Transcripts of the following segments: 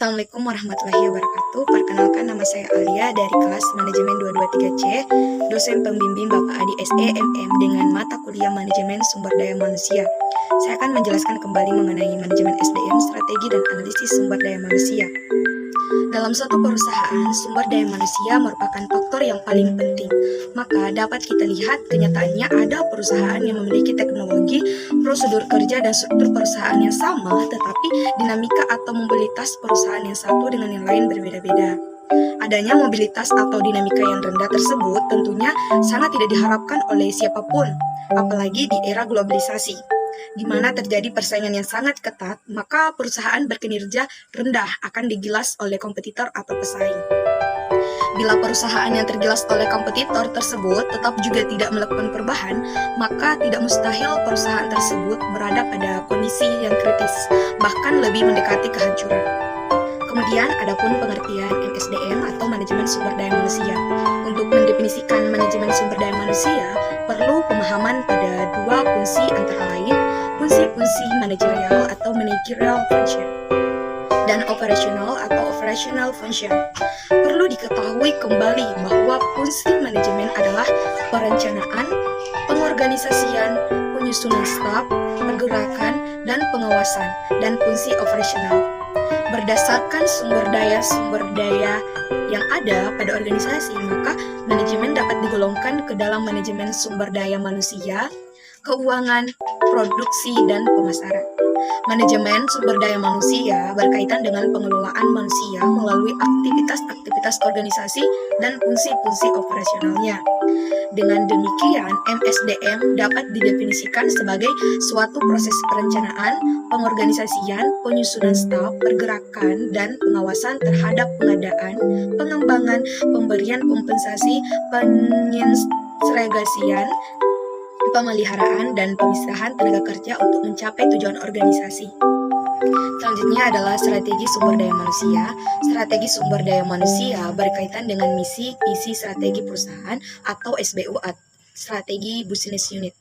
Assalamualaikum warahmatullahi wabarakatuh. Perkenalkan, nama saya Alia dari kelas Manajemen 223C, dosen pembimbing Bapak Adi SE MM dengan mata kuliah Manajemen Sumber Daya Manusia. Saya akan menjelaskan kembali mengenai manajemen SDM, strategi dan analisis sumber daya manusia. Dalam suatu perusahaan, sumber daya manusia merupakan faktor yang paling penting. Maka dapat kita lihat kenyataannya ada perusahaan yang memiliki teknologi, prosedur kerja dan struktur perusahaan yang sama, tetapi dinamika atau mobilitas perusahaan yang satu dengan yang lain berbeda-beda. Adanya mobilitas atau dinamika yang rendah tersebut tentunya sangat tidak diharapkan oleh siapapun, apalagi di era globalisasi, di mana terjadi persaingan yang sangat ketat, maka perusahaan berkinerja rendah akan digilas oleh kompetitor atau pesaing. Bila perusahaan yang tergilas oleh kompetitor tersebut tetap juga tidak melakukan perubahan, maka tidak mustahil perusahaan tersebut berada pada kondisi yang kritis, bahkan lebih mendekati kehancuran. Kemudian, adapun pengertian MSDM atau manajemen sumber daya manusia. Untuk mendefinisikan manajemen sumber daya manusia, perlu pemahaman pada dua fungsi antara lain fungsi manajerial atau managerial function dan operational atau operational function. Perlu diketahui kembali bahwa fungsi manajemen adalah perencanaan, pengorganisasian, penyusunan staf, pergerakan, dan pengawasan, dan fungsi operasional. Berdasarkan sumber daya yang ada pada organisasi, maka manajemen dapat digolongkan ke dalam manajemen sumber daya manusia, keuangan, produksi, dan pemasaran. Manajemen sumber daya manusia berkaitan dengan pengelolaan manusia melalui aktivitas-aktivitas organisasi dan fungsi-fungsi operasionalnya. Dengan demikian, MSDM dapat didefinisikan sebagai suatu proses perencanaan, pengorganisasian, penyusunan staf, pergerakan, dan pengawasan terhadap pengadaan, pengembangan, pemberian kompensasi, pengintegrasian, pemeliharaan, dan pemisahan tenaga kerja untuk mencapai tujuan organisasi. Selanjutnya adalah strategi sumber daya manusia. Strategi sumber daya manusia berkaitan dengan misi, visi, strategi perusahaan atau SBU, strategi business unit,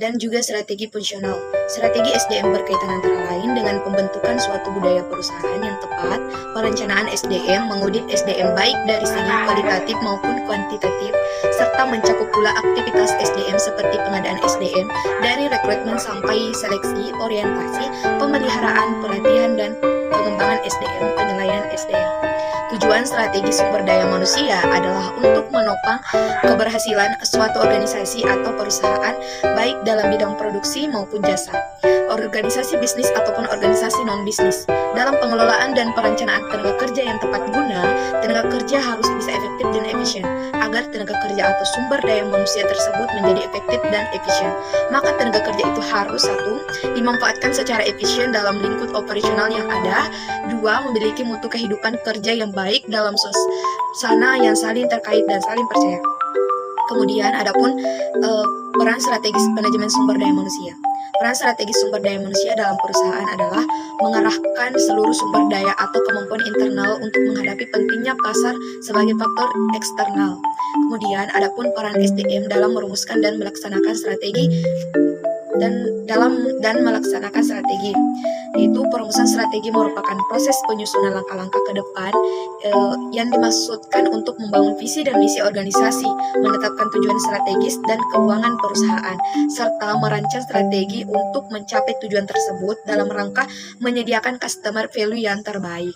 dan juga strategi fungsional. Strategi SDM berkaitan antara lain dengan pembentukan suatu budaya perusahaan yang tepat, perencanaan SDM, mengudit SDM baik dari segi kualitatif maupun kuantitatif, serta mencakup pula aktivitas SDM seperti pengadaan SDM, dari rekrutmen sampai seleksi, orientasi, pemeliharaan, pelatihan, dan pengembangan SDM, penilaian SDM. Tujuan strategi sumber daya manusia adalah untuk menopang keberhasilan suatu organisasi atau perusahaan, baik dalam bidang produksi maupun jasa, organisasi bisnis ataupun organisasi non-bisnis. Dalam pengelolaan dan perencanaan tenaga kerja yang tepat guna, tenaga kerja harus bisa efektif dan efisien. Agar tenaga kerja atau sumber daya manusia tersebut menjadi efektif dan efisien, maka tenaga kerja itu harus: 1. Dimanfaatkan secara efisien dalam lingkup operasional yang ada. 2. Memiliki mutu kehidupan kerja yang baik dalam suasana yang saling terkait dan saling percaya. Kemudian adapun peran strategis manajemen sumber daya manusia. Peran strategis sumber daya manusia dalam perusahaan adalah mengarahkan seluruh sumber daya atau kemampuan internal untuk menghadapi pentingnya pasar sebagai faktor eksternal. Kemudian adapun peran SDM dalam merumuskan dan melaksanakan strategi melaksanakan strategi, yaitu perumusan strategi merupakan proses penyusunan langkah-langkah ke depan yang dimaksudkan untuk membangun visi dan misi organisasi, menetapkan tujuan strategis dan keuangan perusahaan, serta merancang strategi untuk mencapai tujuan tersebut dalam rangka menyediakan customer value yang terbaik.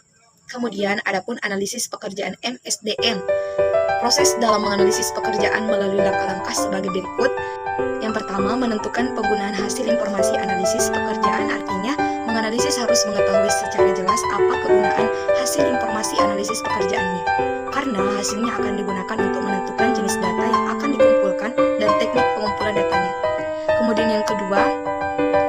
Kemudian adapun analisis pekerjaan MSDM. Proses dalam menganalisis pekerjaan melalui langkah-langkah sebagai berikut. Yang pertama, menentukan penggunaan hasil informasi analisis pekerjaan, artinya menganalisis harus mengetahui secara jelas apa kegunaan hasil informasi analisis pekerjaannya, karena hasilnya akan digunakan untuk menentukan jenis data yang akan dikumpulkan dan teknik pengumpulan datanya. Kemudian yang kedua,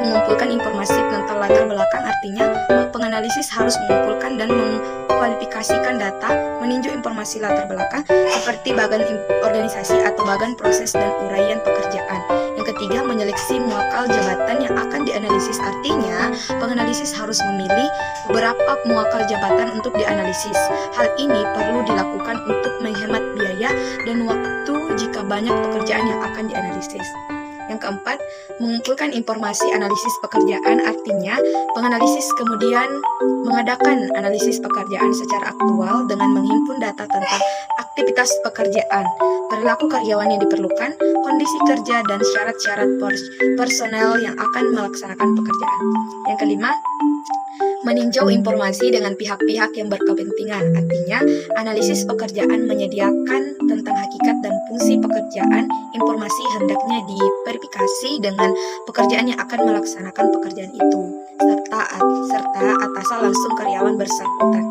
mengumpulkan informasi tentang latar belakang, artinya penganalisis harus mengumpulkan dan mengkualifikasikan data, meninjau informasi latar belakang seperti bagan organisasi atau bagan proses dan uraian pekerjaan. Yang ketiga, menyeleksi muakal jabatan yang akan dianalisis, artinya penganalisis harus memilih beberapa muakal jabatan untuk dianalisis. Hal ini perlu dilakukan untuk menghemat biaya dan waktu jika banyak pekerjaan yang akan dianalisis. Yang keempat, mengumpulkan informasi analisis pekerjaan, artinya penganalisis kemudian mengadakan analisis pekerjaan secara aktual dengan menghimpun data tentang aktivitas pekerjaan, perilaku karyawan yang diperlukan, kondisi kerja, dan syarat-syarat personel yang akan melaksanakan pekerjaan. Yang kelima, meninjau informasi dengan pihak-pihak yang berkepentingan, artinya analisis pekerjaan menyediakan tentang hakikat dan fungsi pekerjaan, informasi hendaknya diverifikasi dengan pekerjaan yang akan melaksanakan pekerjaan itu, serta atasan langsung karyawan bersangkutan.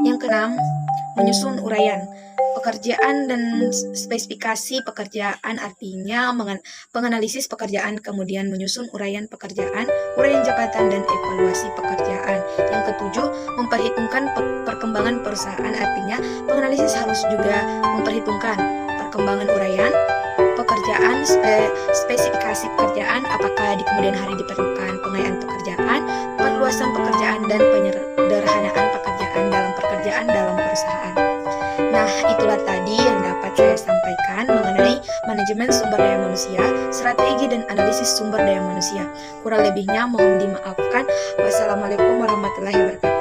Yang keenam, menyusun uraian pekerjaan dan spesifikasi pekerjaan, artinya penganalisis pekerjaan kemudian menyusun uraian pekerjaan, uraian jabatan, dan evaluasi pekerjaan. Yang ketujuh, memperhitungkan perkembangan perusahaan, artinya penganalisis harus juga memperhitungkan perkembangan uraian pekerjaan, spesifikasi pekerjaan, apakah di kemudian hari diperlukan pengayaan pekerjaan, perluasan pekerjaan, dan penyederhanaan pekerjaan dalam perusahaan. Nah, itulah tadi yang dapat saya sampaikan mengenai manajemen sumber daya manusia, strategi dan analisis sumber daya manusia. Kurang lebihnya mohon dimaafkan. Wassalamualaikum warahmatullahi wabarakatuh.